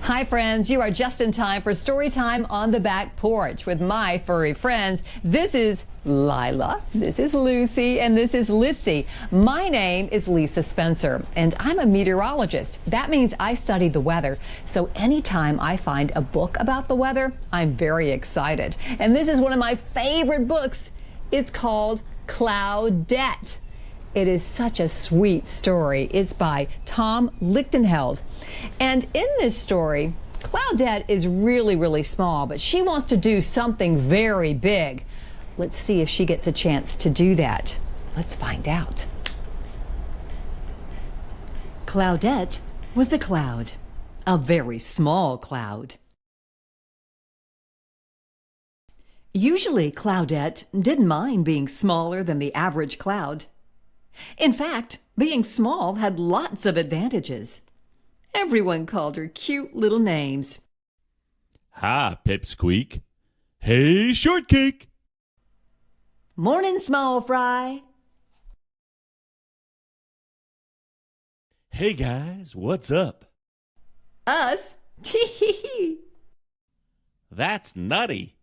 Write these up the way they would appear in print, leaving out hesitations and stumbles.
Hi friends, you are just in time for story time on the back porch with my furry friends. This is Lyla, this is Lucy, and this is Litzy. My name is Lisa Spencer, and I'm a meteorologist. That means I study the weather. So anytime I find a book about the weather, I'm very excited. And this is one of my favorite books. It's called Cloudette. It is such a sweet story. It's by Lichtenheld. And in this story, Cloudette is really small, but she wants to do something very big. Let's see if she gets a chance to do that. Let's find out. Cloudette was a cloud, a very small cloud. Usually, Cloudette didn't mind being smaller than the average cloud. In fact, being small had lots of advantages. Everyone called her cute little names. Hi, Pipsqueak. Hey, Shortcake. Morning, Small Fry. Hey, guys, what's up? Us? Tee-hee-hee. That's nutty.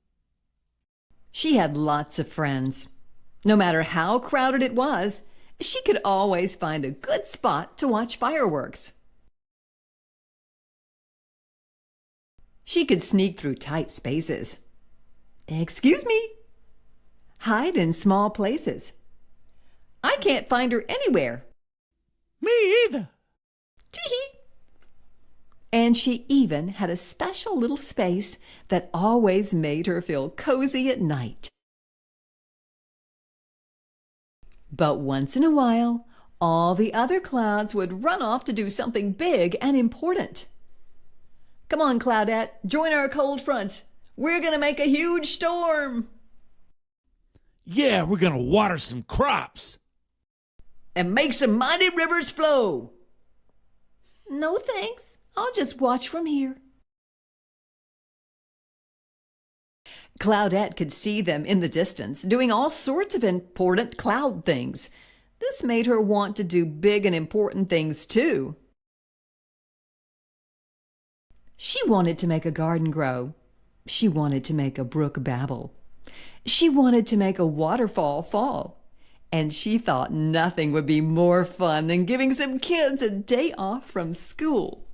She had lots of friends. No matter how crowded it was, she could always find a good spot to watch fireworks. She could sneak through tight spaces. Excuse me. Hide in small places. I can't find her anywhere. Me either. Tee-hee. And she even had a special little space that always made her feel cozy at night. But once in a while, all the other clouds would run off to do something big and important. Come on, Cloudette, join our cold front. We're going to make a huge storm. Yeah, we're gonna water some crops. And make some mighty rivers flow. No thanks, I'll just watch from here. Cloudette could see them in the distance, doing all sorts of important cloud things. This made her want to do big and important things too. She wanted to make a garden grow. She wanted to make a brook babble. She wanted to make a waterfall fall. And she thought nothing would be more fun than giving some kids a day off from school.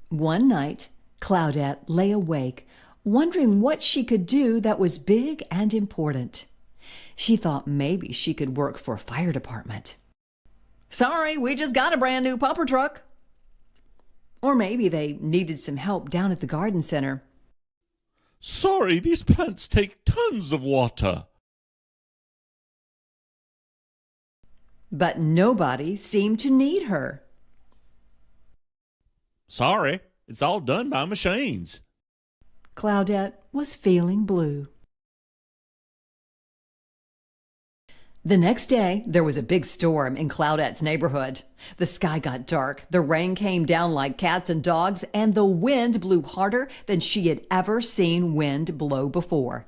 One night, Cloudette lay awake, wondering what she could do that was big and important. She thought maybe she could work for a fire department. Sorry, we just got a brand new pumper truck. Or maybe they needed some help down at the garden center. Sorry, these plants take tons of water. But nobody seemed to need her. Sorry, it's all done by machines. Cloudette was feeling blue. The next day, there was a big storm in Cloudette's neighborhood. The sky got dark, the rain came down like cats and dogs, and the wind blew harder than she had ever seen wind blow before.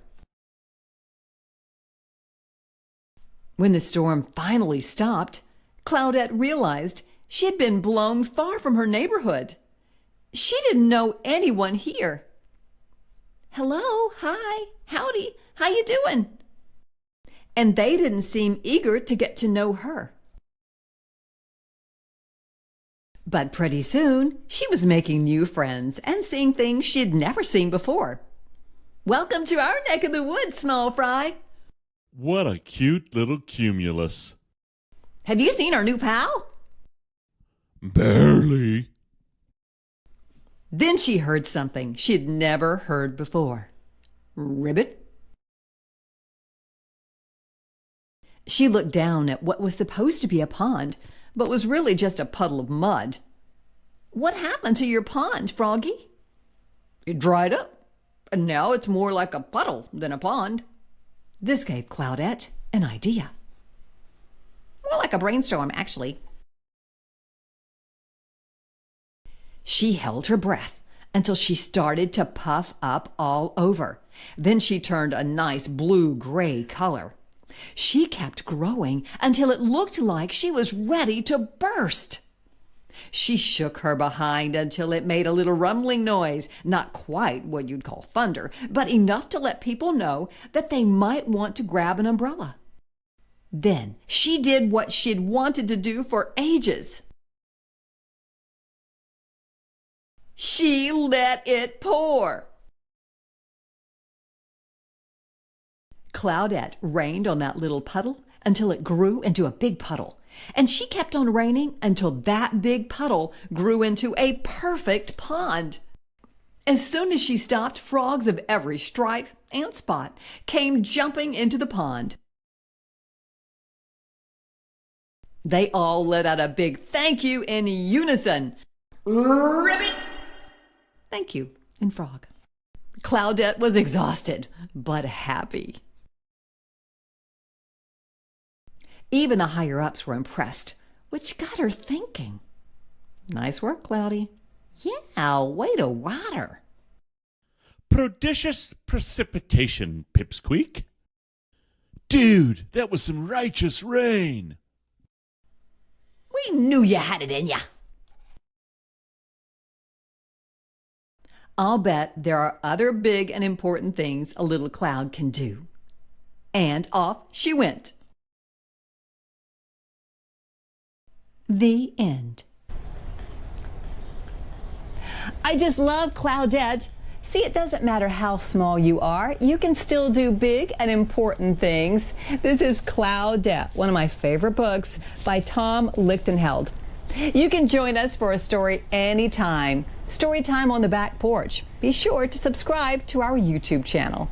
When the storm finally stopped, Cloudette realized she had been blown far from her neighborhood. She didn't know anyone here. Hello, hi, howdy, how you doing? And they didn't seem eager to get to know her. But pretty soon, she was making new friends and seeing things she'd never seen before. Welcome to our neck of the woods, Small Fry. What a cute little cumulus. Have you seen our new pal? Barely. Then she heard something she'd never heard before. Ribbit? She looked down at what was supposed to be a pond, but was really just a puddle of mud. What happened to your pond, Froggy? It dried up, and now it's more like a puddle than a pond. This gave Cloudette an idea. More like a brainstorm, actually. She held her breath until she started to puff up all over. Then she turned a nice blue-gray color. She kept growing until it looked like she was ready to burst. She shook her behind until it made a little rumbling noise, not quite what you'd call thunder, but enough to let people know that they might want to grab an umbrella. Then she did what she'd wanted to do for ages. She let it pour. Cloudette rained on that little puddle until it grew into a big puddle. And she kept on raining until that big puddle grew into a perfect pond. As soon as she stopped, frogs of every stripe and spot came jumping into the pond. They all let out a big thank you in unison. Ribbit! Thank you in frog. Cloudette was exhausted, but happy. Even the higher-ups were impressed, which got her thinking. Nice work, Cloudy. Yeah, way to water. Prodigious precipitation, Pipsqueak. Dude, that was some righteous rain. We knew you had it in ya. I'll bet there are other big and important things a little cloud can do. And off she went. The end. I just love Cloudette. See, it doesn't matter how small you are. You can still do big and important things. This is Cloudette, one of my favorite books by Tom Lichtenheld. You can join us for a story anytime. Storytime on the Back Porch. Be sure to subscribe to our YouTube channel.